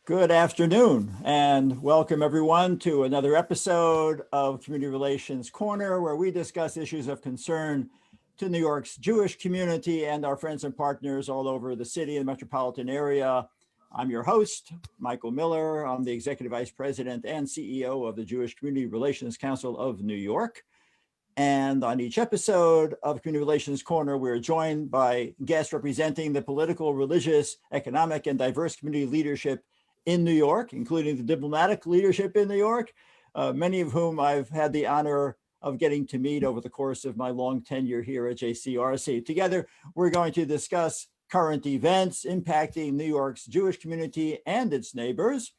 Good afternoon and welcome everyone to another episode of Community Relations Corner, where we discuss issues of concern to New York's Jewish community and our friends and partners all over the city and metropolitan area. I'm your host, Michael Miller. I'm the Executive Vice President and CEO of the Jewish Community Relations Council of New York. And on each episode of Community Relations Corner, we're joined by guests representing the political, religious, economic, and diverse community leadership in New York, including the diplomatic leadership in New York, many of whom I've had the honor of getting to meet over the course of my long tenure here at JCRC. Together, we're going to discuss current events impacting New York's Jewish community and its neighbors,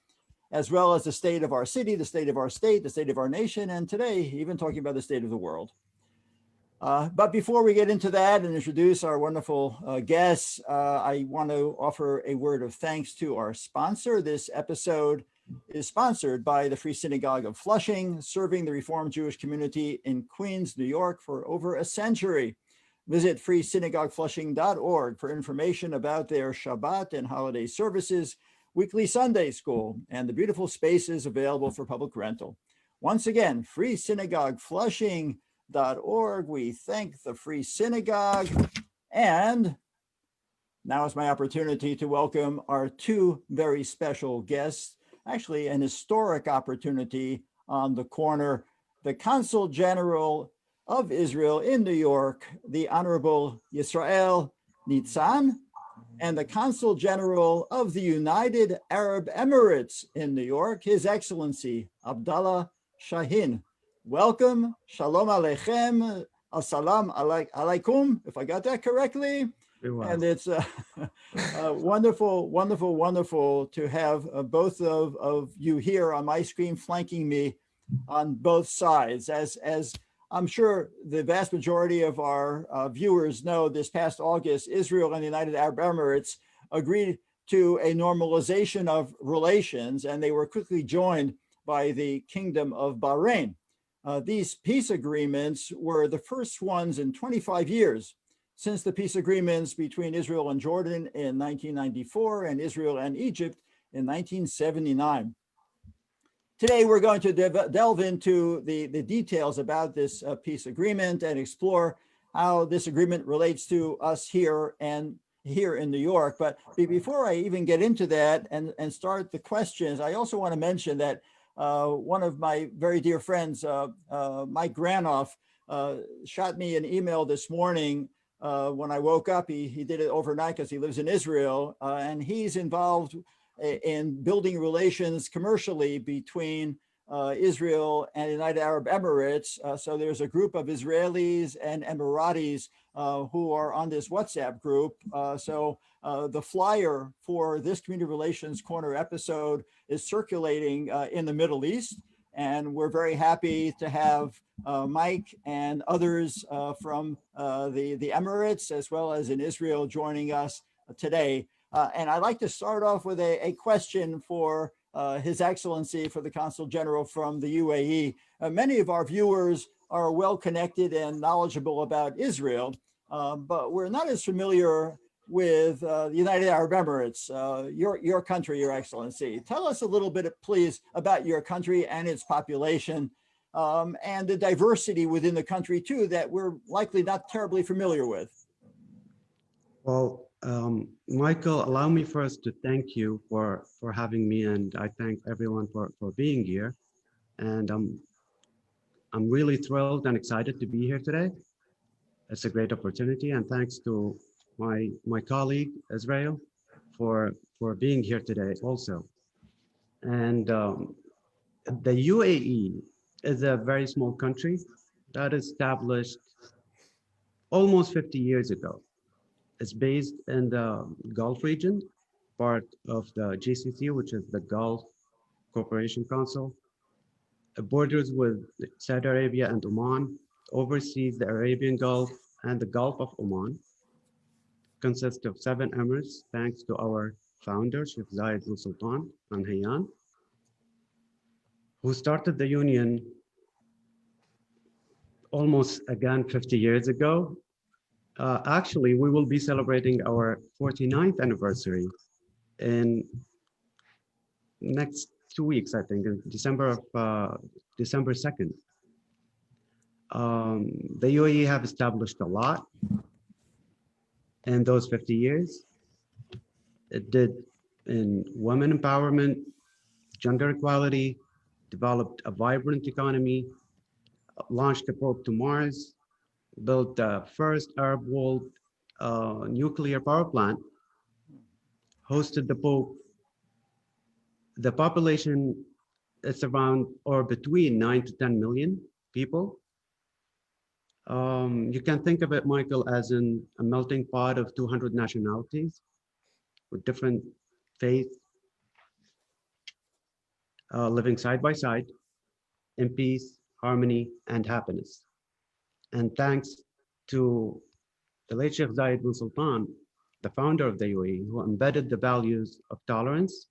as well as the state of our city, the state of our state, the state of our nation, and today, even talking about the state of the world. But before we get into that and introduce our wonderful guests, I want to offer a word of thanks to our sponsor. This episode is sponsored by the Free Synagogue of Flushing, serving the Reformed Jewish community in Queens, New York for over a century. Visit freesynagogueflushing.org for information about their Shabbat and holiday services, weekly Sunday school, and the beautiful spaces available for public rental. Once again, freesynagogueflushing.org. We thank the Free Synagogue. And now is my opportunity to welcome our two very special guests, actually an historic opportunity on the corner, the Consul General of Israel in New York, the Honorable Yisrael Nitzan, and the Consul General of the United Arab Emirates in New York, His Excellency Abdalla Shaheen. Welcome, shalom aleichem, assalam alaikum, if I got that correctly. And it's wonderful, wonderful, wonderful to have both of you here on my screen flanking me on both sides. As I'm sure the vast majority of our viewers know, this past August, Israel and the United Arab Emirates agreed to a normalization of relations, and they were quickly joined by the Kingdom of Bahrain. These peace agreements were the first ones in 25 years since the peace agreements between Israel and Jordan in 1994 and Israel and Egypt in 1979. Today, we're going to delve into the details about this peace agreement and explore how this agreement relates to us here in New York. But before I even get into that and start the questions, I also want to mention that one of my very dear friends, Mike Granoff, shot me an email this morning when I woke up. He did it overnight because he lives in Israel, and he's involved in building relations commercially between Israel and the United Arab Emirates. So there's a group of Israelis and Emiratis who are on this WhatsApp group. So the flyer for this Community Relations Corner episode is circulating in the Middle East. And we're very happy to have Mike and others from the Emirates, as well as in Israel, joining us today. And I'd like to start off with a question for His Excellency, for the Consul General from the UAE. Many of our viewers are well connected and knowledgeable about Israel, but we're not as familiar with the United Arab Emirates, your country, Your Excellency. Tell us a little bit, please, about your country and its population, and the diversity within the country, too, that we're likely not terribly familiar with. Well, Michael, allow me first to thank you for having me, and I thank everyone for being here. And I'm really thrilled and excited to be here today. It's a great opportunity, and thanks to my colleague Israel for being here today also. And the UAE is a very small country that is established almost 50 years ago. It's based in the Gulf region, part of the GCC, which is the Gulf Cooperation Council. It borders with Saudi Arabia and Oman, oversees the Arabian Gulf and the Gulf of Oman. Consists of 7 emirates, thanks to our founder, Sheikh Zayed bin Sultan Al Nahyan, who started the union almost again 50 years ago. Actually, we will be celebrating our 49th anniversary in next 2 weeks, I think, in December 2nd. The UAE have established a lot in those 50 years. It did in women empowerment, gender equality, developed a vibrant economy, launched a probe to Mars, built the first Arab-walled nuclear power plant, hosted the Pope. The population is around or between 9 to 10 million people. You can think of it, Michael, as in a melting pot of 200 nationalities with different faiths, living side by side in peace, harmony, and happiness. And thanks to the late Sheikh Zayed bin Sultan, the founder of the UAE, who embedded the values of tolerance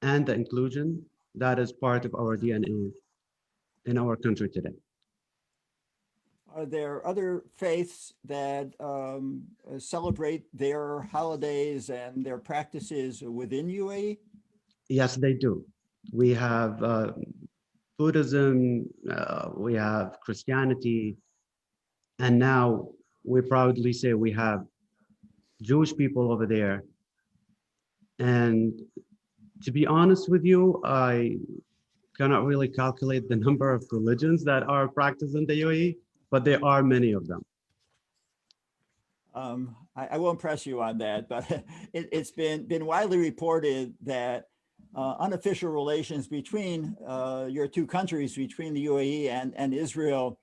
and the inclusion that is part of our DNA in our country today. Are there other faiths that celebrate their holidays and their practices within UAE? Yes, they do. We have Buddhism, we have Christianity, and now we proudly say we have Jewish people over there. And to be honest with you, I cannot really calculate the number of religions that are practiced in the UAE, but there are many of them. I won't press you on that, but it's been widely reported that unofficial relations between your two countries, between the UAE and Israel,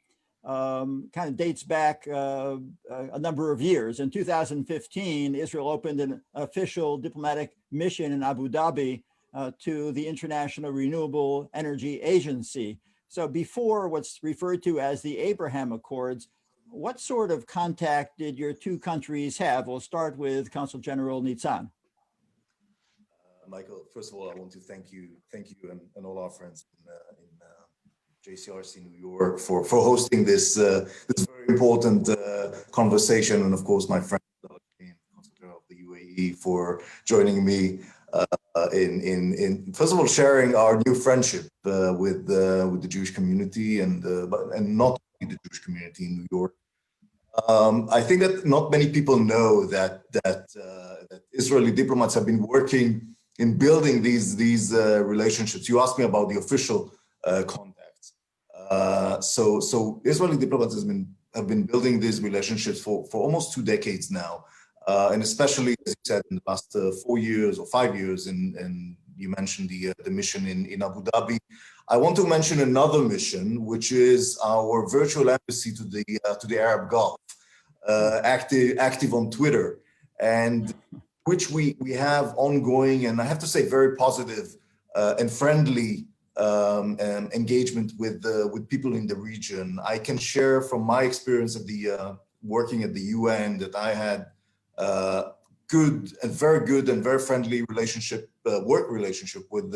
kind of dates back a number of years. In 2015, Israel opened an official diplomatic mission in Abu Dhabi to the International Renewable Energy Agency. So before what's referred to as the Abraham Accords, what sort of contact did your two countries have? We'll start with Consul General Nitzan. Michael, first of all, I want to thank you and all our friends in JCRC New York for hosting this this very important conversation, and of course my friend Consul General of the UAE for joining me in first of all sharing our new friendship with the Jewish community and not only the Jewish community in New York. I think that not many people know that Israeli diplomats have been working in building these relationships. You asked me about the official contacts. So Israeli diplomats have been building these relationships for almost 2 decades now, and especially, as you said, in the last 4 years or 5 years, and you mentioned the mission in Abu Dhabi. I want to mention another mission, which is our virtual embassy to the Arab Gulf, active on Twitter, and which we have ongoing, and I have to say very positive and friendly engagement with people in the region. I can share from my experience of the working at the UN that I had very good and very friendly work relationship with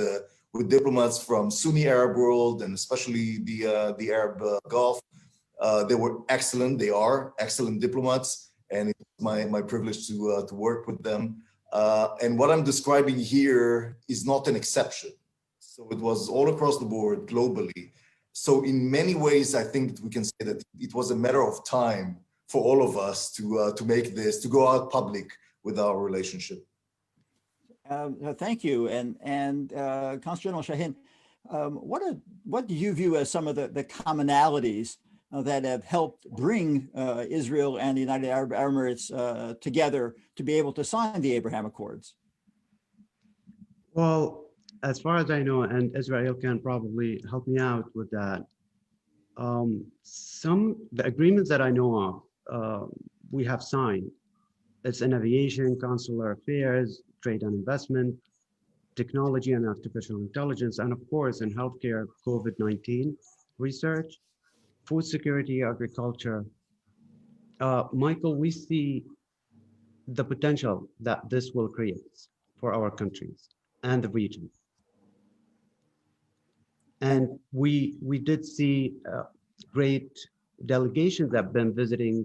diplomats from Sunni Arab world and especially the Arab Gulf. They were excellent. They are excellent diplomats, and it's my privilege to work with them. And what I'm describing here is not an exception. So it was all across the board globally. So in many ways, I think we can say that it was a matter of time for all of us to make this, to go out public with our relationship. Thank you. And Consul General Shaheen, what do you view as some of the commonalities that have helped bring Israel and the United Arab Emirates together to be able to sign the Abraham Accords? Well, as far as I know, and Israel can probably help me out with that, the agreements that I know of, we have signed. It's in aviation, consular affairs, trade and investment, technology and artificial intelligence, and of course in healthcare, COVID-19 research, food security, agriculture. Michael, we see the potential that this will create for our countries and the region. And we did see great delegations that have been visiting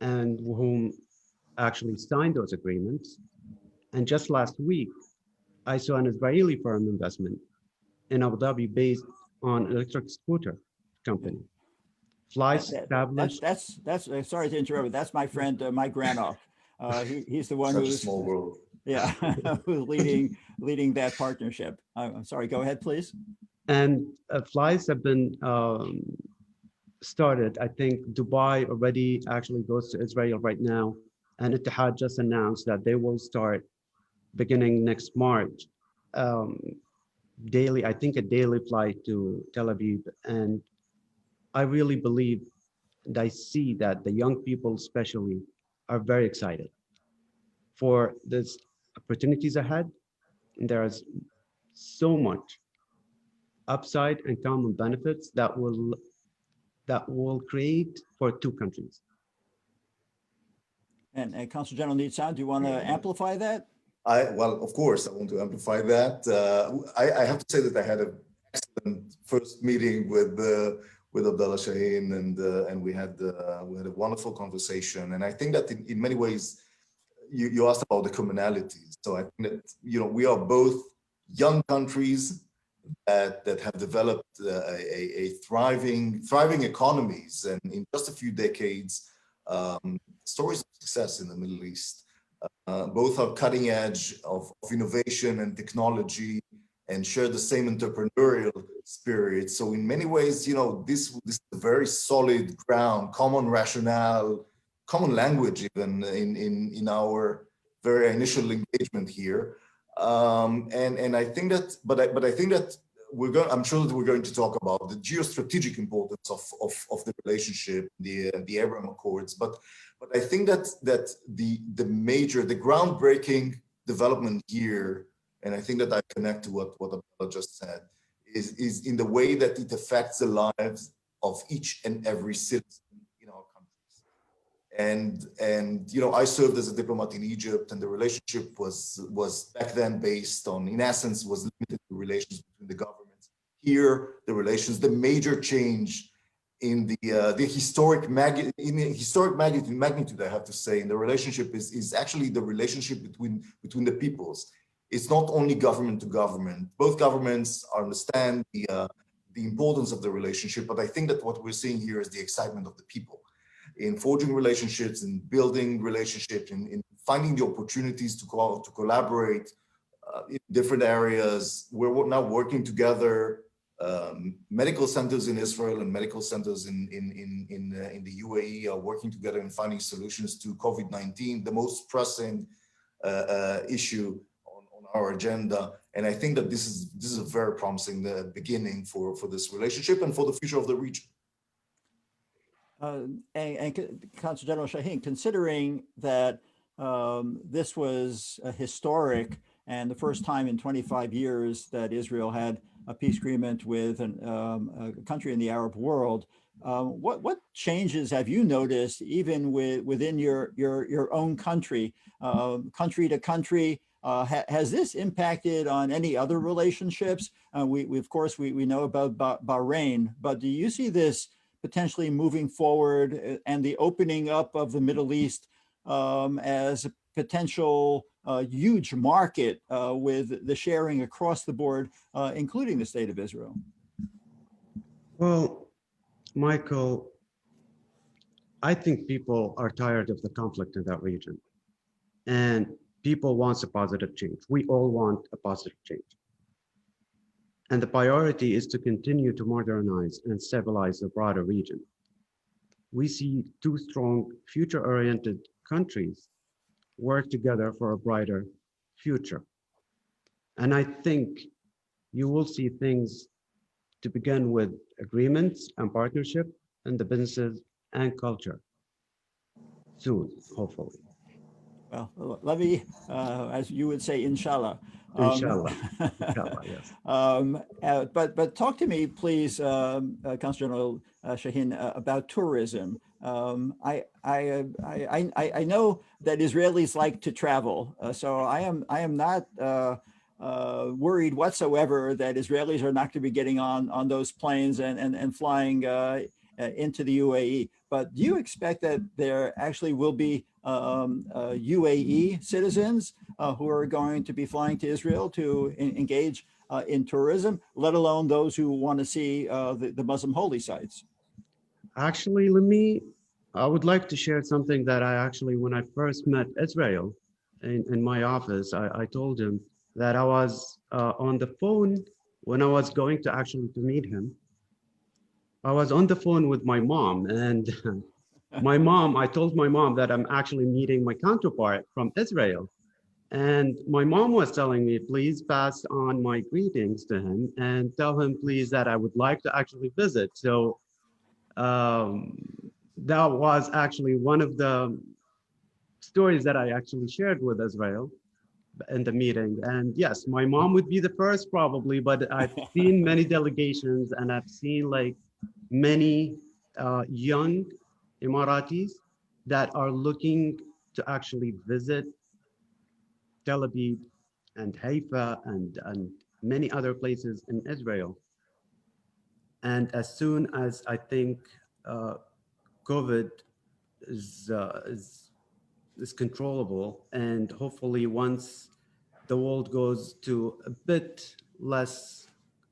and whom actually signed those agreements. And just last week, I saw an Israeli firm investment in Abu Dhabi based on electric scooter company. Flights established. Sorry to interrupt, but that's my friend, Mike Granoff. He's the one Such a who's, small world. yeah, who's leading that partnership. I'm sorry, go ahead, please. And flights have been started. I think Dubai already actually goes to Israel right now. And Etihad just announced that they will start beginning next March. Daily, I think a daily flight to Tel Aviv. And I really believe and I see that the young people especially are very excited for this opportunities ahead. And there's so much upside and common benefits that will create for two countries. And Consul General Nitzan, do you want to amplify that? Well, of course, I want to amplify that. I have to say that I had an excellent first meeting with Abdalla Shaheen, and we had a wonderful conversation. And I think that in many ways, you asked about the commonalities. So I think that we are both young countries that have developed a thriving economies, and in just a few decades, stories of success in the Middle East. Both are cutting edge of innovation and technology and share the same entrepreneurial spirit. So in many ways, this is a very solid ground, common rationale, common language even in our very initial engagement here. And I think that, but I think that I'm sure that we're going to talk about the geostrategic importance of the relationship, the Abraham Accords. But I think that the groundbreaking development here, and I think that I connect to what Abdalla just said, is in the way that it affects the lives of each and every citizen in our countries. And I served as a diplomat in Egypt, and the relationship was back then based on, in essence, was limited to relations between the governments. Here, the major change in the historic magnitude, I have to say, in the relationship is actually the relationship between the peoples. It's not only government to government. Both governments understand the importance of the relationship, but I think that what we're seeing here is the excitement of the people in forging relationships, in building relationships, in finding the opportunities to collaborate in different areas. We're now working together. Medical centers in Israel and medical centers in the UAE are working together in finding solutions to COVID-19, the most pressing issue on our agenda. And I think that this is a very promising beginning for this relationship and for the future of the region. And Consul General Shaheen, considering that this was a historic and the first time in 25 years that Israel had a peace agreement with a country in the Arab world, what changes have you noticed, even within your own country, country to country? Has this impacted on any other relationships? We of course we know about Bahrain, but do you see this potentially moving forward and the opening up of the Middle East as a potential huge market with the sharing across the board, including the state of Israel? Well, Michael, I think people are tired of the conflict in that region, and people want a positive change. We all want a positive change. And the priority is to continue to modernize and stabilize the broader region. We see two strong, future-oriented countries work together for a brighter future. And I think you will see things to begin with agreements and partnership in the businesses and culture soon, hopefully. Well, let me, as you would say, inshallah. Inshallah. Inshallah, yes. But talk to me, please, Consul General Shaheen, about tourism. I know that Israelis like to travel, so I am not worried whatsoever that Israelis are not going to be getting on those planes and flying into the UAE. But do you expect that there actually will be UAE citizens who are going to be flying to Israel to engage in tourism, let alone those who want to see the Muslim holy sites? Actually, I would like to share something that I actually, when I first met Israel in my office, I told him that I was on the phone when I was going to actually to meet him. I was on the phone with my mom, and I told my mom that I'm actually meeting my counterpart from Israel. And my mom was telling me, please pass on my greetings to him and tell him, please, that I would like to actually visit. So um, that was actually one of the stories that I actually shared with Israel in the meeting. And yes, my mom would be the first probably, but I've seen many delegations and I've seen like many young Emiratis that are looking to actually visit Tel Aviv and Haifa and many other places in Israel. And as soon as I think COVID is, uh, is, is controllable, and hopefully once the world goes to a bit less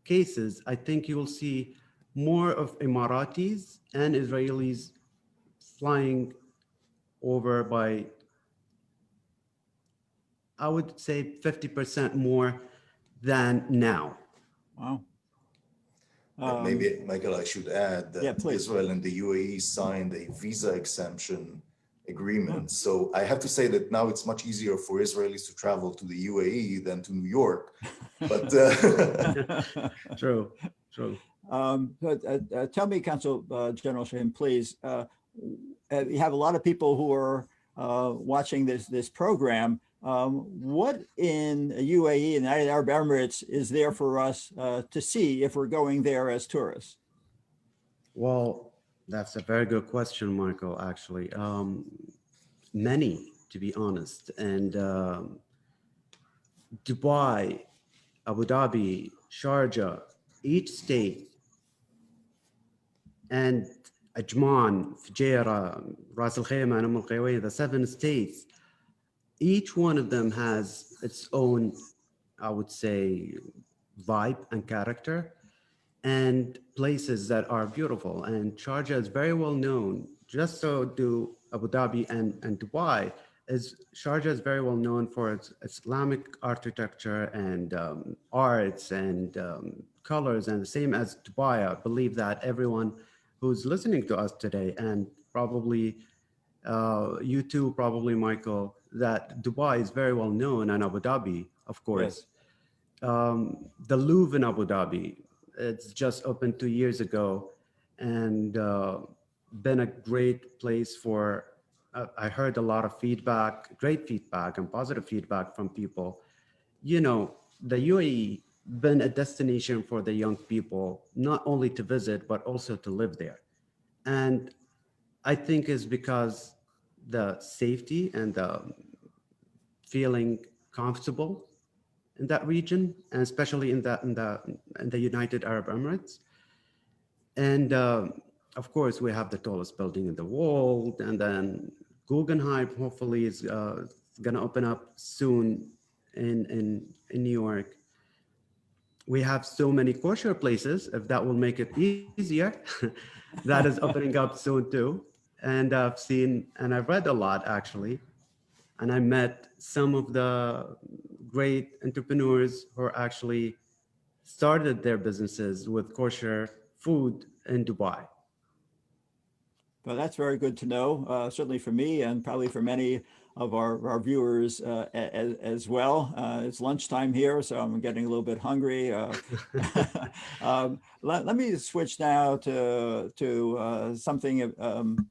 cases, I think you will see more of Emiratis and Israelis flying over by, I would say 50% more than now. Wow. Maybe, Michael, I should add Yeah, that please. Israel and the UAE signed a visa exemption agreement. So I have to say that now it's much easier for Israelis to travel to the UAE than to New York. But True, true. But tell me, Consul General Shaheen, please, you have a lot of people who are watching this program. What in UAE and the United Arab Emirates is there for us to see if we're going there as tourists? Well, that's a very good question, Michael, actually. Many, to be honest. And Dubai, Abu Dhabi, Sharjah, each state, and Ajman, Fujairah, Ras Al Khaimah, and Al Qaywiyah, the 7 states, each one of them has its own, I would say, vibe and character, and places that are beautiful. And Sharjah is very well known, just so do Abu Dhabi and Dubai. Sharjah is very well known for its Islamic architecture and arts and colors, and the same as Dubai. I believe that everyone who's listening to us today, and probably you too, probably Michael, that Dubai is very well known, and Abu Dhabi, of course. Yes. The Louvre in Abu Dhabi, it's just opened 2 years ago, and been a great place for, I heard a lot of feedback, great feedback and positive feedback from people. You know, the UAE been a destination for the young people, not only to visit, but also to live there. And I think is because the safety and the feeling comfortable in that region, and especially in the United Arab Emirates. And of course, we have the tallest building in the world, and then Guggenheim hopefully is going to open up soon in New York. We have so many kosher places, if that will make it easier. That is opening up soon too. And I've seen, and I've read a lot actually, and I met some of the great entrepreneurs who actually started their businesses with kosher food in Dubai. Well, that's very good to know, certainly for me and probably for many of our viewers as well. It's lunchtime here, so I'm getting a little bit hungry. Let me switch now to something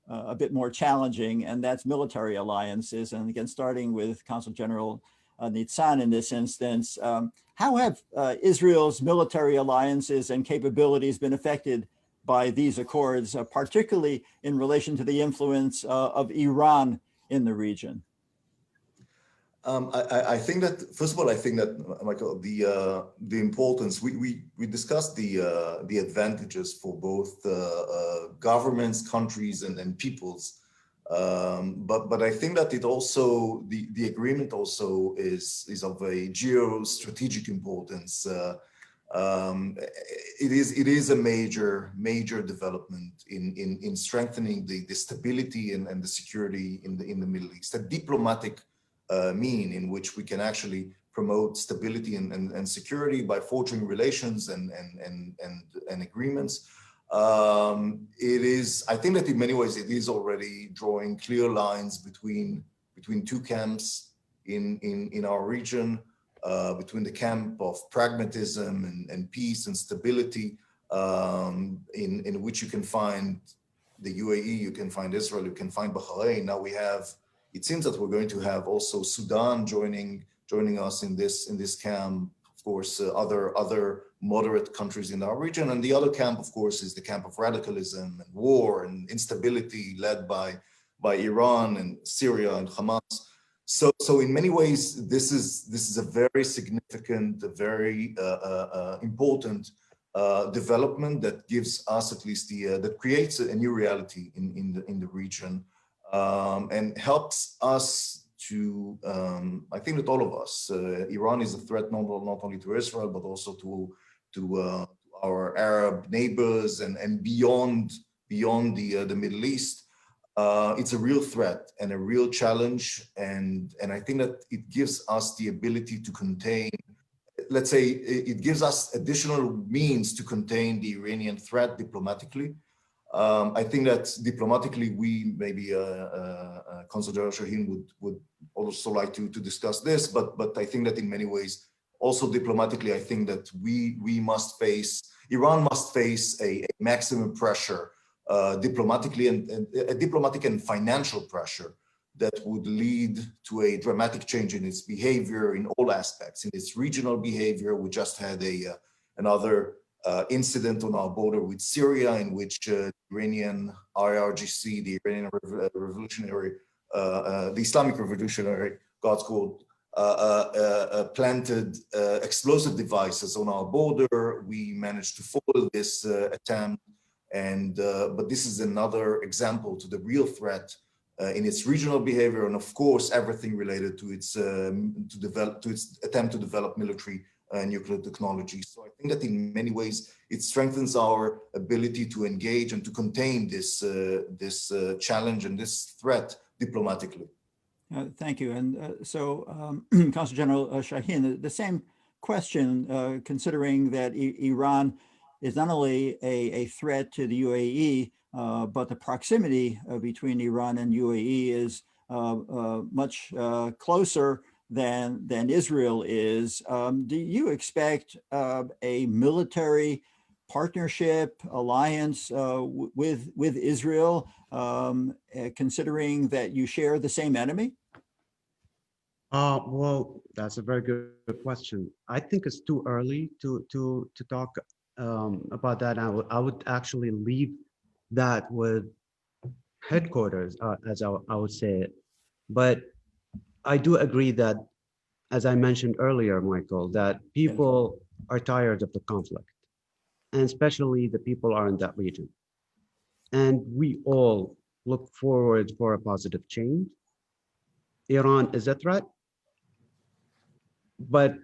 a bit more challenging, and that's military alliances. And again, starting with Consul General Nitzan in this instance, how have Israel's military alliances and capabilities been affected by these accords, particularly in relation to the influence of Iran in the region? I think that, first of all, I think that, Michael, the importance, we discussed the advantages for both governments, countries, and peoples. But I think that it also, the agreement also is of a geostrategic importance. It is a major development in strengthening the stability and the security in the Middle East. A diplomatic mean in which we can actually promote stability and security by forging relations and agreements. I think that in many ways it is already drawing clear lines between two camps in our region, between the camp of pragmatism and peace and stability, in which you can find the UAE, you can find Israel, you can find Bahrain. Now it seems that we're going to have also Sudan joining us in this camp. Of course, other moderate countries in our region, and the other camp, of course, is the camp of radicalism and war and instability led by Iran and Syria and Hamas. So in many ways, this is a very significant, a very important development that gives us at least that creates a new reality in the region. And helps us to, I think that all of us, Iran is a threat not only to Israel, but also to our Arab neighbors and beyond the Middle East. It's a real threat and a real challenge. And I think that it gives us the ability to contain, let's say, it gives us additional means to contain the Iranian threat diplomatically. I think that diplomatically, we maybe Consul General Shaheen would also like to discuss this, but I think that in many ways, also diplomatically, I think that Iran must face a maximum pressure diplomatically and a diplomatic and financial pressure that would lead to a dramatic change in its behavior in all aspects, in its regional behavior. We just had another incident on our border with Syria, in which the Iranian IRGC, the Iranian Revolutionary, the Islamic Revolutionary Guards Corps, planted explosive devices on our border. We managed to foil this attempt, but this is another example to the real threat in its regional behavior, and of course everything related to its attempt to develop military nuclear technology. So I think that in many ways it strengthens our ability to engage and to contain this challenge and this threat diplomatically. Thank you. And so, Consul General Shaheen, the same question, considering that Iran is not only a threat to the UAE, but the proximity between Iran and UAE is much closer than Israel is. Do you expect a military partnership, alliance with Israel, considering that you share the same enemy? Well, that's a very good question. I think it's too early to talk about that. I would actually leave that with headquarters, as I would say it. But I do agree that, as I mentioned earlier, Michael, that people are tired of the conflict, and especially the people are in that region. And we all look forward for a positive change. Iran is a threat, but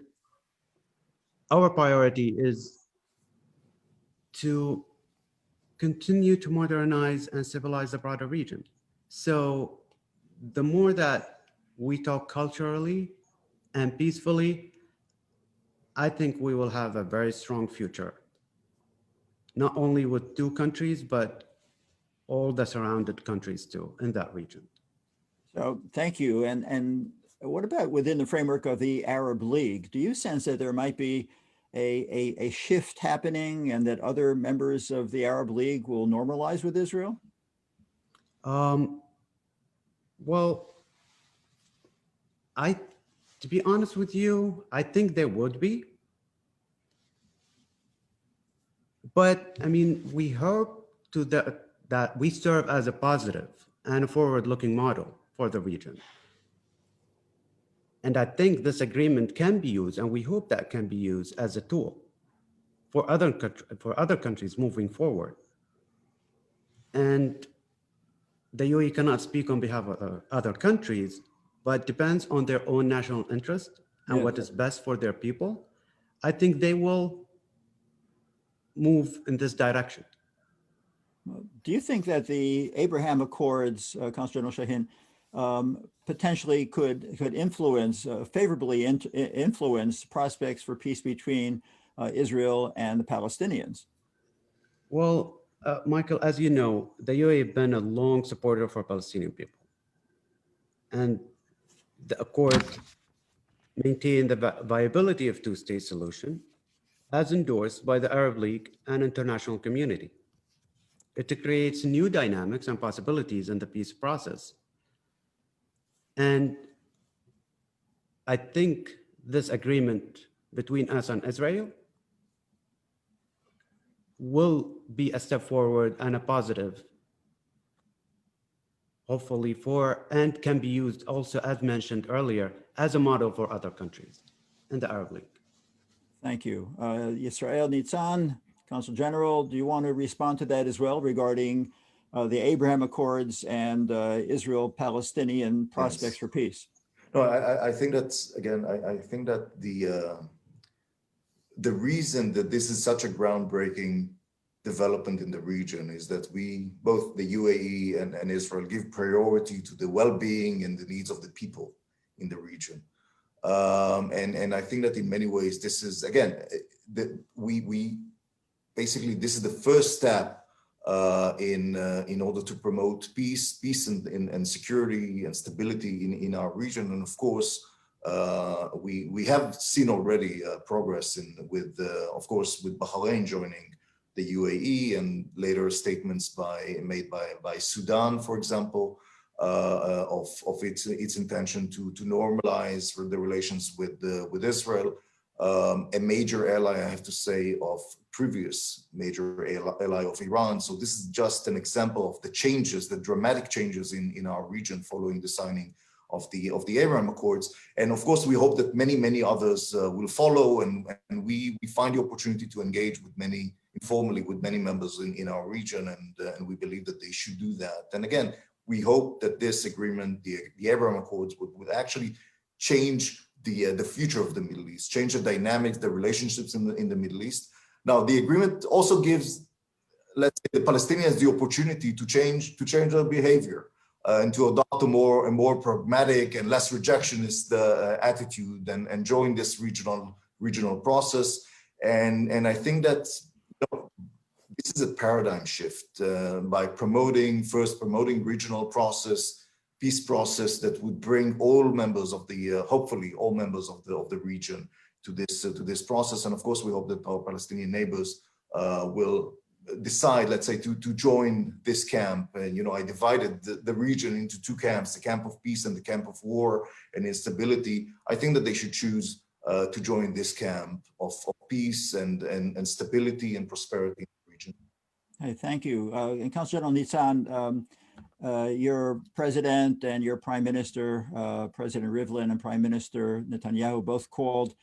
our priority is to continue to modernize and civilize the broader region. So the more that we talk culturally and peacefully, I think we will have a very strong future, not only with two countries, but all the surrounded countries too in that region. So thank you. And what about within the framework of the Arab League? Do you sense that there might be a shift happening and that other members of the Arab League will normalize with Israel? Well, to be honest with you, I think there would be. But I mean, we hope that we serve as a positive and a forward-looking model for the region. And I think this agreement can be used, and we hope that can be used as a tool for other countries moving forward. And the UAE cannot speak on behalf of other countries, but depends on their own national interest and what is best for their people. I think they will move in this direction. Do you think that the Abraham Accords, Consul General Shaheen, potentially could influence, favorably influence prospects for peace between Israel and the Palestinians? Well, Michael, as you know, the UAE has been a long supporter for Palestinian people. And the accord maintained the viability of two-state solution as endorsed by the Arab League and international community. It creates new dynamics and possibilities in the peace process. And I think this agreement between us and Israel will be a step forward and a positive, hopefully and can be used also, as mentioned earlier, as a model for other countries in the Arab League. Thank you. Yisrael Nitzan, Consul General, do you want to respond to that as well regarding the Abraham Accords and Israel-Palestinian prospects for peace? No, I think that's, again, I think that the reason that this is such a groundbreaking development in the region is that we, both the UAE and Israel, give priority to the well-being and the needs of the people in the region. And I think that in many ways, this is, again, we basically, this is the first step in order to promote peace and security and stability in our region. And of course, we have seen already progress of course, with Bahrain joining the UAE, and later statements made by Sudan, for example, of its intention to normalize the relations with Israel, a major ally, I have to say, of previous major ally of Iran. So this is just an example of the changes, the dramatic changes in our region following the signing of the Abraham Accords. And of course, we hope that many others will follow, and we find the opportunity to engage with informally with many members in our region, and we believe that they should do that. And again, we hope that this agreement, the Abraham Accords, would actually change the future of the Middle East, change the dynamics, the relationships in the Middle East. Now, the agreement also gives, let's say, the Palestinians the opportunity to change their behavior and to adopt a more pragmatic and less rejectionist attitude and join this regional process. And I think that this is a paradigm shift by promoting regional process, peace process that would bring all members of hopefully all members of the region to this process. And of course, we hope that our Palestinian neighbors will decide, let's say, to join this camp. And I divided the region into two camps: the camp of peace and the camp of war and instability. I think that they should choose to join this camp of peace and stability and prosperity in the region. Hey, thank you. And Consul General Nitzan, your president and your prime minister, President Rivlin and Prime Minister Netanyahu, both called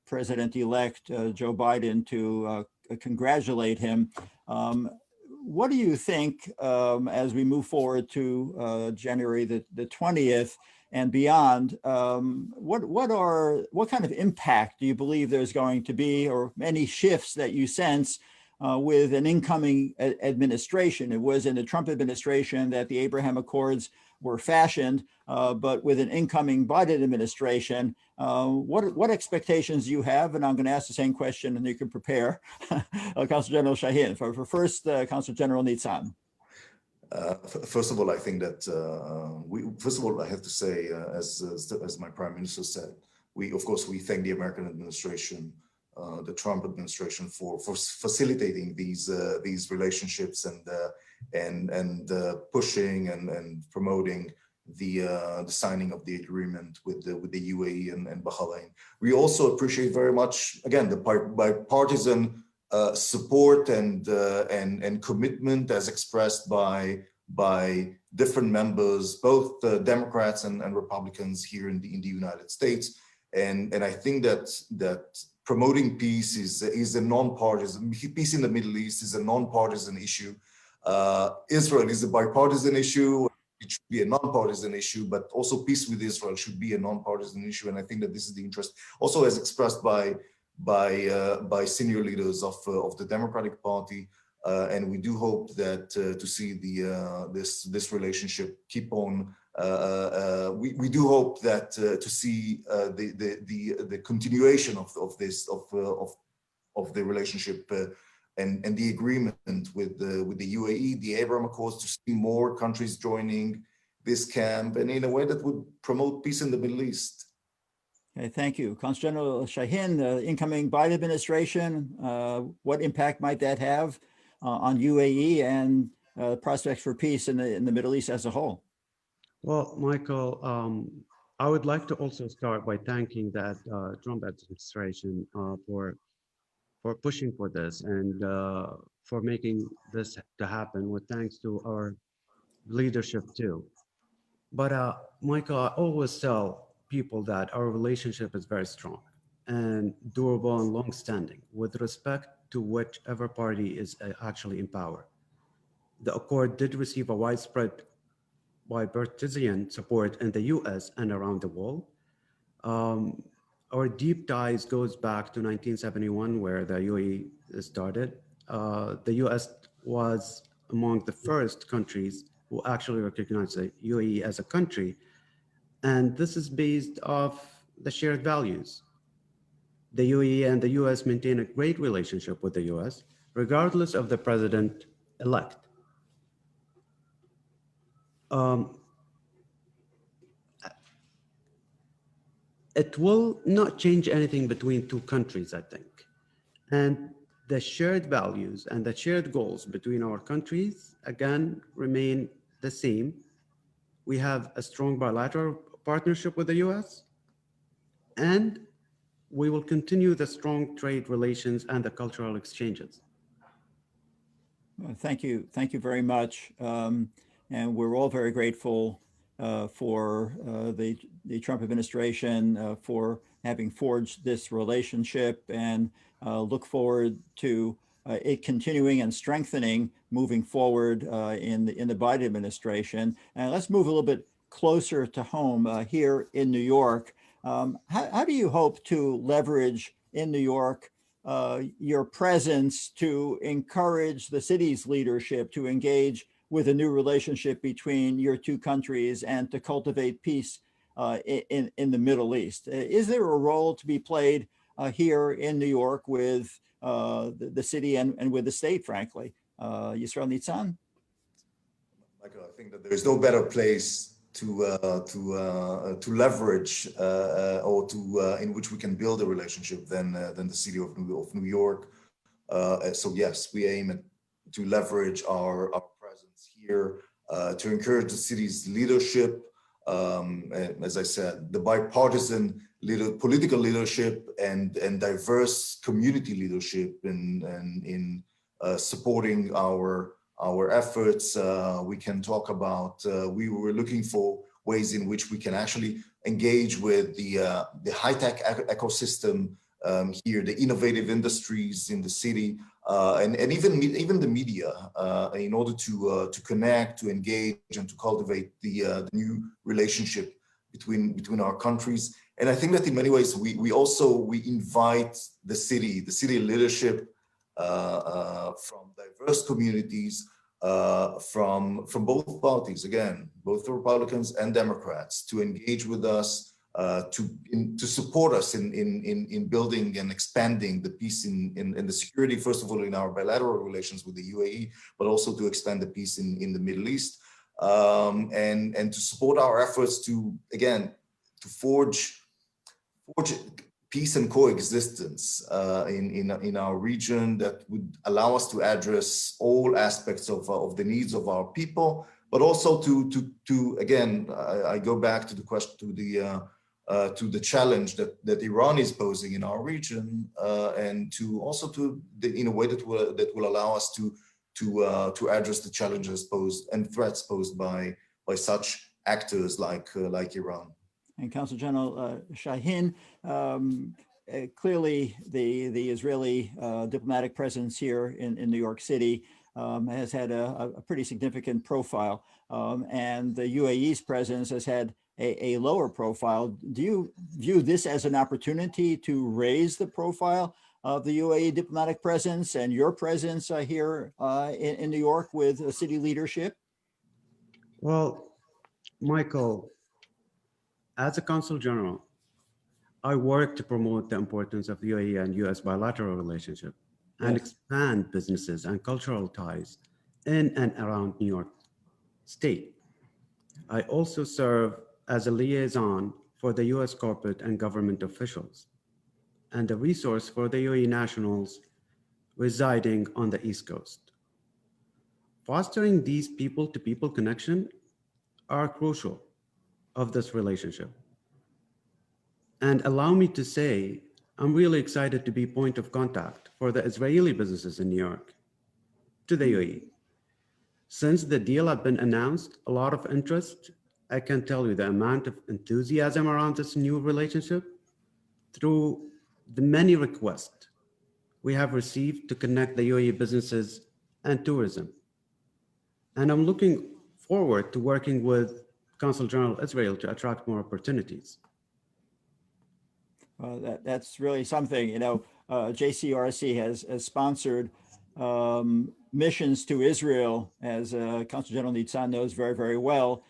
President-elect Joe Biden to congratulate him. What do you think as we move forward to January the 20th and beyond? What kind of impact do you believe there's going to be, or any shifts that you sense with an incoming administration? It was in the Trump administration that the Abraham Accords were fashioned, but with an incoming Biden administration, what expectations do you have? And I'm going to ask the same question, and you can prepare, Consul General Shaheen. For first, Consul General Nitzan. First of all, I think that first of all, I have to say, as my Prime Minister said, we thank the American administration, the Trump administration, for facilitating these relationships and pushing and promoting the signing of the agreement with the UAE and Bahrain. We also appreciate very much, again, the bipartisan support and commitment as expressed by by different members, both Democrats and Republicans here in the United States. And I think that promoting peace is a non-partisan, peace in the Middle East is a non-partisan issue. Israel is a bipartisan issue. It should be a non-partisan issue, but also peace with Israel should be a non-partisan issue. And I think that this is the interest, also as expressed by senior leaders of the Democratic Party. And we do hope that to see this relationship keep on. We do hope that to see the continuation of the relationship and the agreement with the UAE, the Abraham Accords, to see more countries joining this camp, and in a way that would promote peace in the Middle East. Okay, thank you. Consul General Shaheen, the incoming Biden administration, what impact might that have on UAE and prospects for peace in the Middle East as a whole? Well, Michael, I would like to also start by thanking that Trump administration for pushing for this and for making this to happen, with thanks to our leadership too. But Michael, I always tell people that our relationship is very strong and durable and long-standing with respect to whichever party is actually in power. The accord did receive a widespread bipartisan support in the US and around the world. Our deep ties goes back to 1971, where the UAE started. The US was among the first countries who actually recognized the UAE as a country. And this is based off the shared values. The UAE and the US maintain a great relationship with the US, regardless of the president-elect. It will not change anything between two countries, I think. And the shared values and the shared goals between our countries, again, remain the same. We have a strong bilateral partnership with the US, and we will continue the strong trade relations and the cultural exchanges. Thank you. Thank you very much. And we're all very grateful for the Trump administration for having forged this relationship, and look forward to it continuing and strengthening moving forward in the Biden administration. And let's move a little bit closer to home here in New York. How do you hope to leverage in New York your presence to encourage the city's leadership to engage with a new relationship between your two countries and to cultivate peace in the Middle East? Is there a role to be played here in New York with the city and with the state, frankly? Yisrael Nitzan? Michael, I think that there is no better place to leverage or in which we can build a relationship than the city of New York. So yes, we aim to leverage our presence here to encourage the city's leadership. As I said, the bipartisan political leadership and diverse community leadership in supporting our efforts. We can talk about, we were looking for ways in which we can actually engage with the high-tech ecosystem here, the innovative industries in the city, and even the media, in order to connect, to engage, and to cultivate the new relationship between our countries. And I think that in many ways we invite the city leadership from diverse communities, from both parties, again, both the Republicans and Democrats, to engage with us, to support us in building and expanding the peace in the security, first of all, in our bilateral relations with the UAE, but also to expand the peace in the Middle East, and to support our efforts to, again, to forge peace and coexistence in our region that would allow us to address all aspects of the needs of our people, but also to again, I go back to the question, to the challenge that Iran is posing in our region, and to also in a way that will allow us to address the challenges posed and threats posed by such actors like Iran. And Consul General Shaheen, clearly the Israeli diplomatic presence here in New York City has had a pretty significant profile, and the UAE's presence has had a lower profile. Do you view this as an opportunity to raise the profile of the UAE diplomatic presence and your presence here in New York with city leadership? Well, Michael, as a Consul General, I work to promote the importance of UAE and US bilateral relationship and expand businesses and cultural ties in and around New York State. I also serve as a liaison for the US corporate and government officials and a resource for the UAE nationals residing on the East Coast. Fostering these people-to-people connection are crucial of this relationship. And allow me to say, I'm really excited to be point of contact for the Israeli businesses in New York to the UAE. Since the deal had been announced, a lot of interest. I can tell you the amount of enthusiasm around this new relationship through the many requests we have received to connect the UAE businesses and tourism. And I'm looking forward to working with Consul General of Israel to attract more opportunities. That's really something. You know, JCRC has sponsored missions to Israel, as Consul General Nitzan knows very, very well,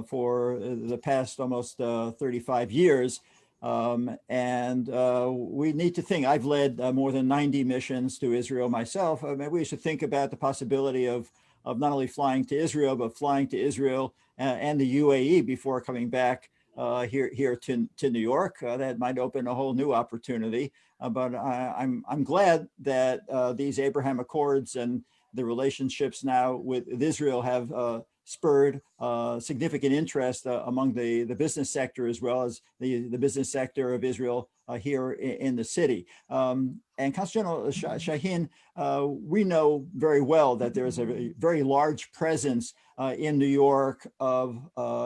for the past almost 35 years. And we need to think, I've led more than 90 missions to Israel myself. Maybe we should think about the possibility of not only flying to Israel, but flying to Israel and the UAE before coming back here to New York. That might open a whole new opportunity. But I'm glad that these Abraham Accords and the relationships now with Israel have spurred significant interest among the business sector, as well as the business sector of Israel here in the city. And Consul General Shaheen, we know very well that there is a very large presence in New York of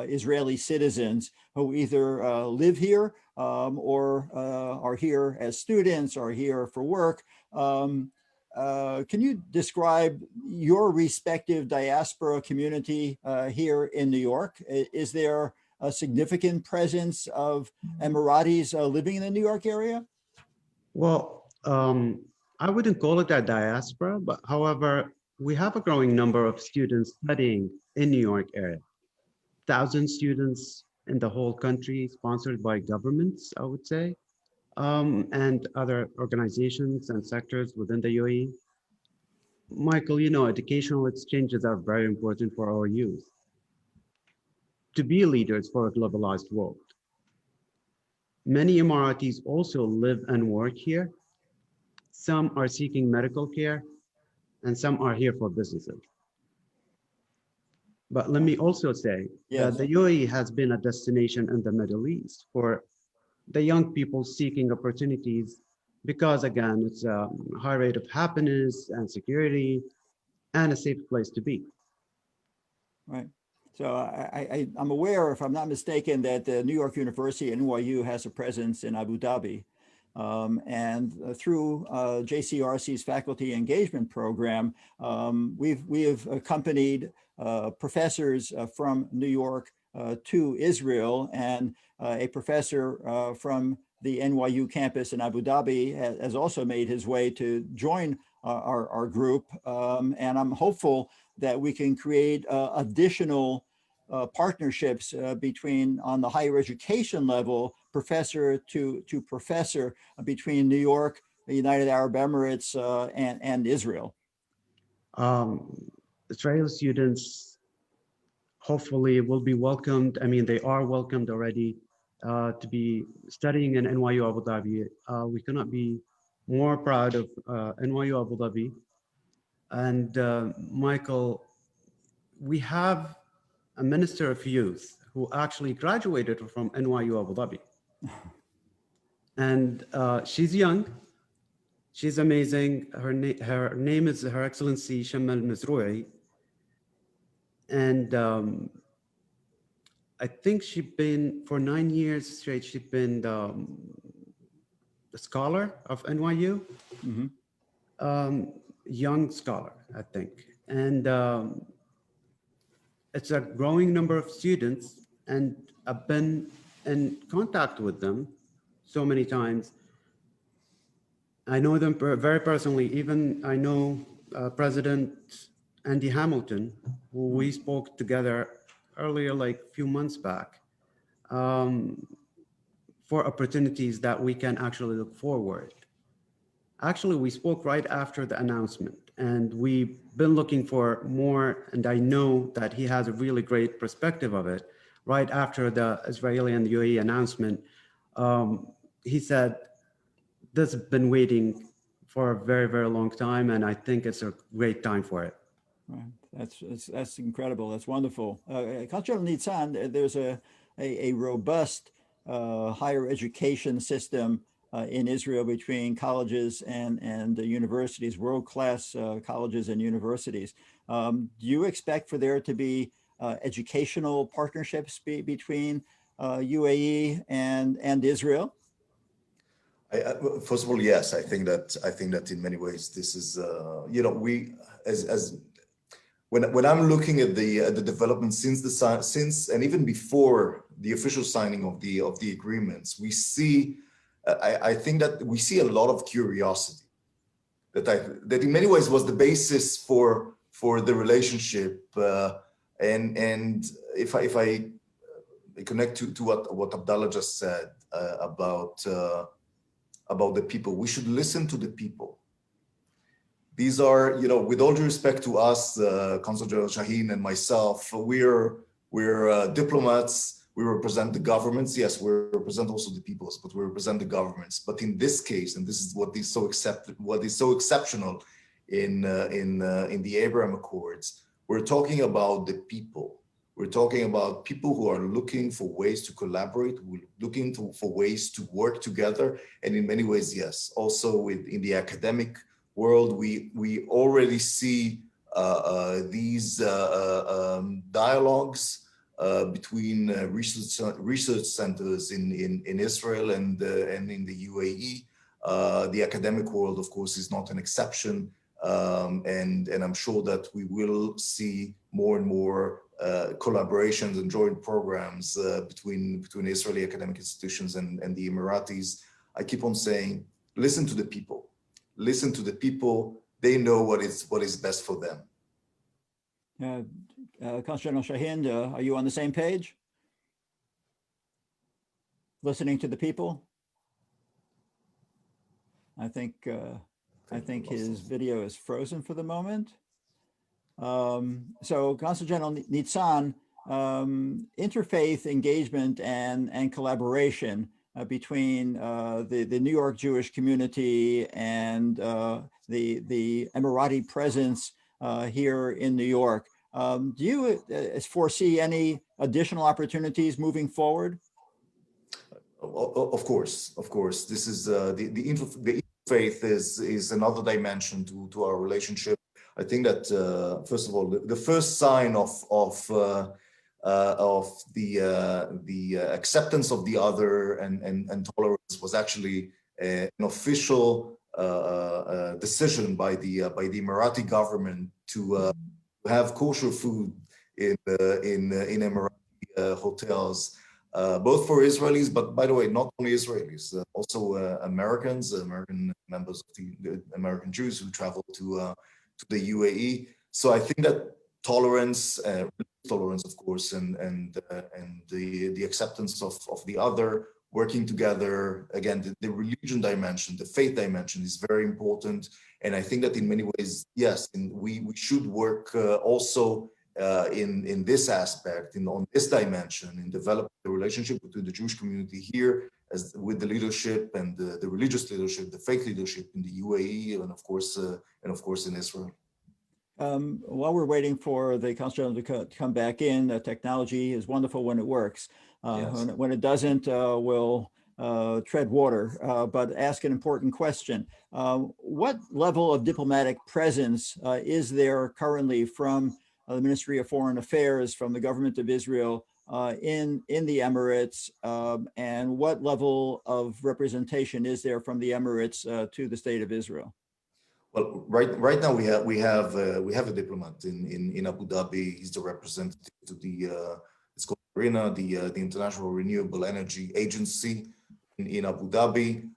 Israeli citizens who either live here or are here as students or here for work. Can you describe your respective diaspora community here in New York? Is there a significant presence of Emiratis living in the New York area? Well, I wouldn't call it a diaspora, but however, we have a growing number of students studying in New York area. 1,000 students in the whole country, sponsored by governments, I would say, and other organizations and sectors within the UAE. Michael, you know, educational exchanges are very important for our youth to be leaders for a globalized world. Many Emiratis also live and work here. Some are seeking medical care, and some are here for businesses. But let me also say that the UAE has been a destination in the Middle East for the young people seeking opportunities because, again, it's a high rate of happiness and security and a safe place to be. Right. So I'm aware, if I'm not mistaken, that the New York University, NYU, has a presence in Abu Dhabi. And through JCRC's faculty engagement program, we have accompanied professors from New York to Israel, and a professor from the NYU campus in Abu Dhabi has also made his way to join our group. And I'm hopeful that we can create additional partnerships between, on the higher education level, professor to professor, between New York, the United Arab Emirates, and Israel. Israeli students hopefully will be welcomed. I mean, they are welcomed already to be studying in NYU Abu Dhabi. We cannot be more proud of NYU Abu Dhabi. And Michael, we have a Minister of Youth who actually graduated from NYU Abu Dhabi. And she's young, She's amazing. Her name is Her Excellency Shamma al-Mazroui. And I think she's been, for 9 years straight, she's been the scholar of NYU. Mm-hmm. Young scholar, I think. And it's a growing number of students, and I've been in contact with them so many times. I know them very personally. Even I know President Andy Hamilton, who we spoke together earlier, like a few months back, for opportunities that we can actually look forward. Actually, we spoke right after the announcement, and we've been looking for more, and I know that he has a really great perspective of it. Right after the Israeli and UAE announcement, he said, this has been waiting for a very, very long time, and I think it's a great time for it. Right. That's incredible. That's wonderful. Consul Nitzan, there's a robust higher education system in Israel between colleges and the universities, world-class colleges and universities. Do you expect for there to be educational partnerships between UAE and Israel? First of all, yes, I think that in many ways this is we as when I'm looking at the development since and even before the official signing of the agreements, we see I think that we see a lot of curiosity that in many ways was the basis for the relationship, and if I connect to what Abdalla just said about the people, we should listen to the people. These are, with all due respect to us, Consul General Shaheen and myself, we're diplomats. We represent the governments. Yes, we represent also the peoples, but we represent the governments. But in this case, and this is what is so exceptional in the Abraham Accords, we're talking about the people. We're talking about people who are looking for ways to collaborate, looking for ways to work together, and in many ways, yes. Also, in the academic world, we already see these dialogues between research centers in Israel and in the UAE. The academic world, of course, is not an exception, and I'm sure that we will see more and more collaborations and joint programs between Israeli academic institutions and the Emiratis. I keep on saying, listen to the people. Listen to the people. They know what is best for them. Consul General Shaheen, are you on the same page? Listening to the people? I think his video is frozen for the moment. So Consul General Nitzan, interfaith engagement and collaboration between the New York Jewish community and the Emirati presence here in New York. Do you foresee any additional opportunities moving forward? Of course. This is the interfaith is another dimension to our relationship. I think that first of all, the first sign of the acceptance of the other and tolerance was actually an official decision by the Emirati government to have kosher food in Emirati hotels. Both for Israelis, but by the way, not only Israelis, also American members of the American Jews who travel to the UAE. So I think that tolerance, of course, and the acceptance of the other, working together. Again, the religion dimension, the faith dimension is very important. And I think that in many ways, yes, we should work also in this aspect, on this dimension, in developing the relationship between the Jewish community here, as with the leadership and the religious leadership, the faith leadership in the UAE, and of course in Israel. While we're waiting for the Consul General to come back in, technology is wonderful when it works. Yes. When it doesn't, we'll tread water, but ask an important question. What level of diplomatic presence is there currently from the Ministry of Foreign Affairs, from the government of Israel in the Emirates, and what level of representation is there from the Emirates to the State of Israel? Well, right now we have a diplomat in Abu Dhabi. He's the representative to the it's called IRENA, the International Renewable Energy Agency in Abu Dhabi.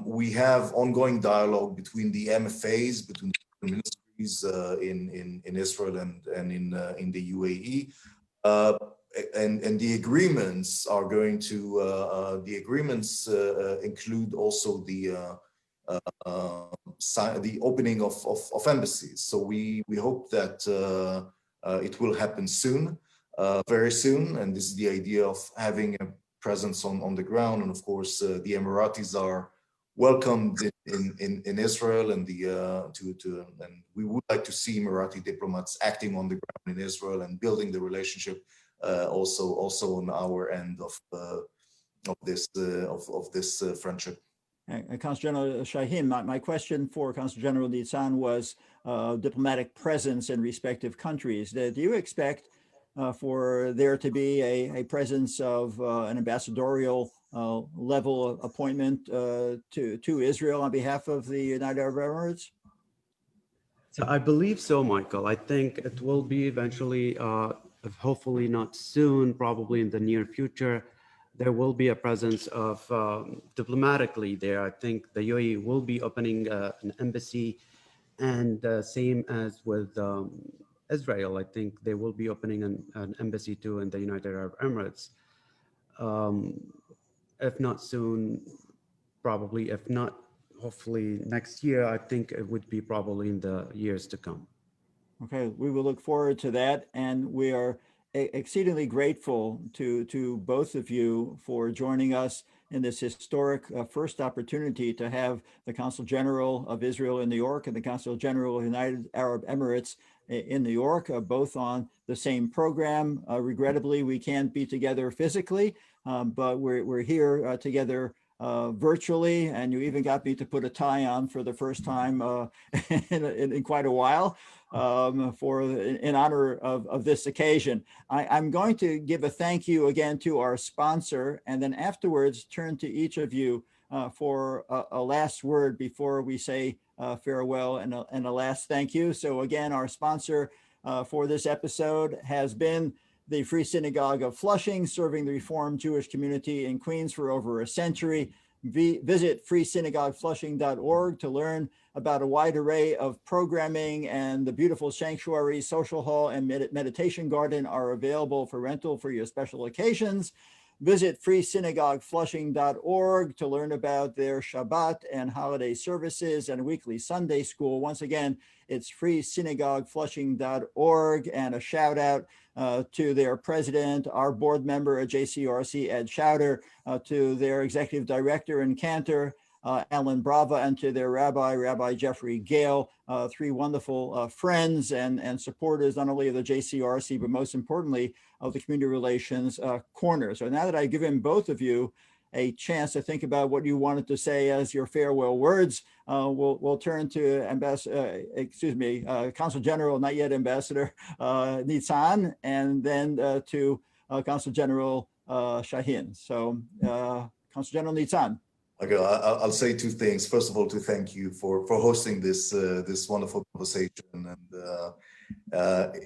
We have ongoing dialogue between the MFAs, between the ministries in Israel and in the UAE. And the agreements are going to include also the opening of embassies. So we hope that it will happen soon, very soon. And this is the idea of having a presence on the ground. And of course, the Emiratis are welcomed in Israel, and and we would like to see Emirati diplomats acting on the ground in Israel and building the relationship also on our end of this friendship. Consul General Shaheen, my question for Consul General Nitzan was diplomatic presence in respective countries. Do you expect for there to be a presence of an ambassadorial level appointment to Israel on behalf of the United Arab Emirates? So I believe so, Michael. I think it will be eventually, hopefully not soon, probably in the near future, there will be a presence of diplomatically there. I think the UAE will be opening an embassy, and same as with Israel. I think they will be opening an embassy too in the United Arab Emirates. If not soon, probably, if not, hopefully next year. I think it would be probably in the years to come. Okay, we will look forward to that, and we are exceedingly grateful to both of you for joining us in this historic first opportunity to have the Consul General of Israel in New York and the Consul General of the United Arab Emirates in New York, both on the same program. Regrettably, we can't be together physically, but we're here together virtually, and you even got me to put a tie on for the first time in quite a while in honor of this occasion. I'm going to give a thank you again to our sponsor, and then afterwards turn to each of you for a last word before we say farewell and a last thank you. So again, our sponsor for this episode has been the Free Synagogue of Flushing, serving the Reformed Jewish community in Queens for over a century. Visit freesynagogueflushing.org to learn about a wide array of programming, and the beautiful sanctuary, social hall, and meditation garden are available for rental for your special occasions. Visit freesynagogueflushing.org to learn about their Shabbat and holiday services and weekly Sunday school. Once again, it's freesynagogueflushing.org, and a shout out to their president, our board member at JCRC, Ed Schauder, to their executive director and cantor, Alan Brava, and to their Rabbi Jeffrey Gale, three wonderful friends and supporters, not only of the JCRC, but most importantly of the Community Relations Corner. So now that I've given both of you a chance to think about what you wanted to say as your farewell words, we'll turn to Consul General, not yet Ambassador, Nitzan, and then to Consul General Shaheen. So Consul General Nitzan. Okay, I'll say two things. First of all, to thank you for hosting this wonderful conversation, and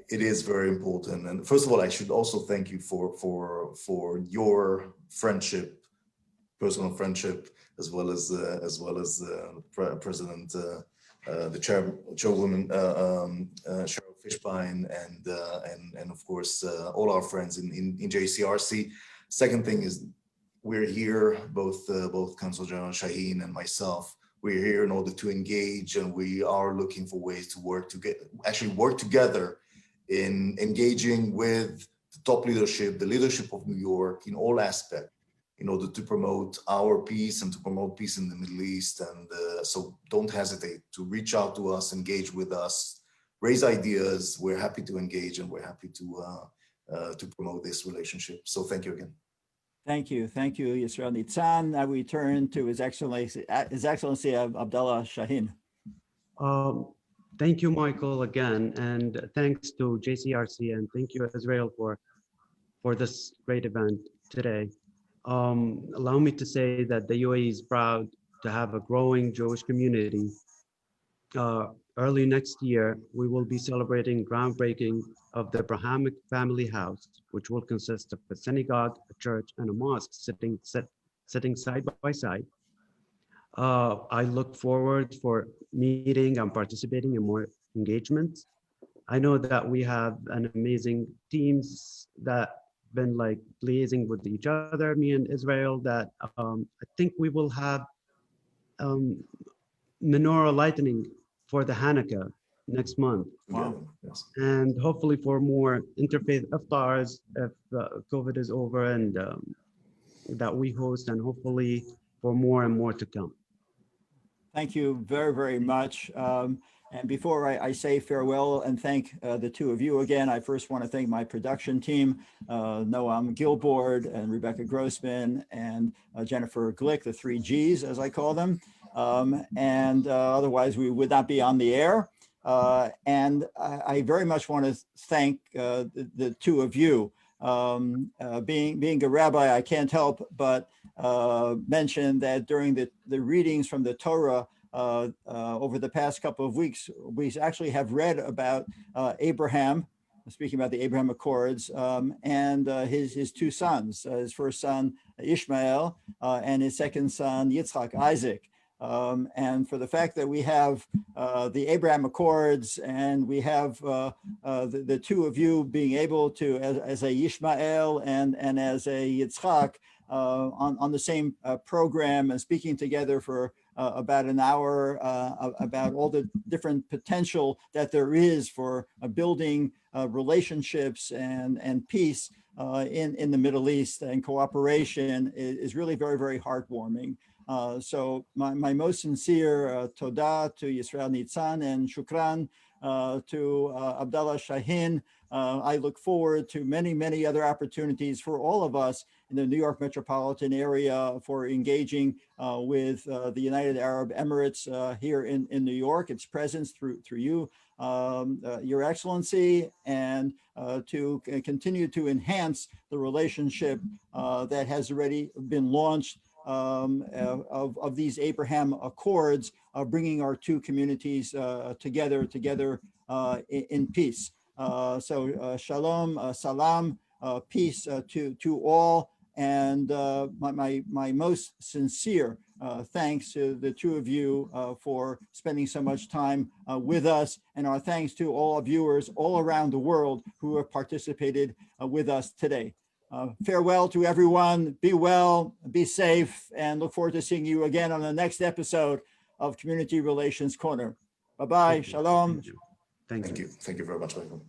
it is very important. And first of all, I should also thank you for your friendship, personal friendship, as well as President, the Chairwoman Cheryl Fishbein, and of course all our friends in JCRC. Second thing is, we're here, both Consul General Shaheen and myself, we're here in order to engage, and we are looking for ways to work together in engaging with the top leadership, the leadership of New York in all aspects, in order to promote our peace and to promote peace in the Middle East. And so don't hesitate to reach out to us, engage with us, raise ideas. We're happy to engage, and we're happy to promote this relationship. So thank you again. Thank you, Yisrael Nitzan. Now we turn to His Excellency Abdalla Shaheen. Thank you, Michael, again, and thanks to JCRC and thank you, Israel, for this great event today. Allow me to say that the UAE is proud to have a growing Jewish community. Early next year, we will be celebrating groundbreaking of the Abrahamic Family House, which will consist of a synagogue, a church, and a mosque sitting side by side. I look forward for meeting and participating in more engagements. I know that we have an amazing teams that been like liaising with each other, me and Israel, that I think we will have menorah lighting for the Hanukkah next month. Wow. Yes. And hopefully for more interfaith iftars if COVID is over and that we host, and hopefully for more and more to come. Thank you very, very much. And before I say farewell and thank the two of you again, I first want to thank my production team, Noam Gilboard and Rebecca Grossman and Jennifer Glick, the 3 Gs as I call them. Otherwise we would not be on the air. And I very much want to thank the two of you. Being a rabbi, I can't help but mention that during the readings from the Torah over the past couple of weeks, we actually have read about Abraham, speaking about the Abraham Accords, and his 2 sons, his first son Ishmael and his second son Yitzhak, Isaac. And for the fact that we have the Abraham Accords and we have the two of you being able to, as a Ishmael and as a Yitzhak, on the same program and speaking together for about an hour about all the different potential that there is for building relationships and peace in the Middle East, and cooperation is really very, very heartwarming. So my most sincere toda to Yisrael Nitzan and shukran to Abdalla Shaheen. I look forward to many, many other opportunities for all of us in the New York metropolitan area for engaging with the United Arab Emirates here in New York, its presence through you, Your Excellency, and to continue to enhance the relationship that has already been launched of these Abraham Accords, bringing our 2 communities together in peace. So shalom, salam, peace to all, and my most sincere thanks to the 2 of you for spending so much time with us, and our thanks to all our viewers all around the world who have participated with us today. Farewell to everyone. Be well, be safe, and look forward to seeing you again on the next episode of Community Relations Corner. Bye-bye. Shalom. Thank you. Thank you very much, Michael.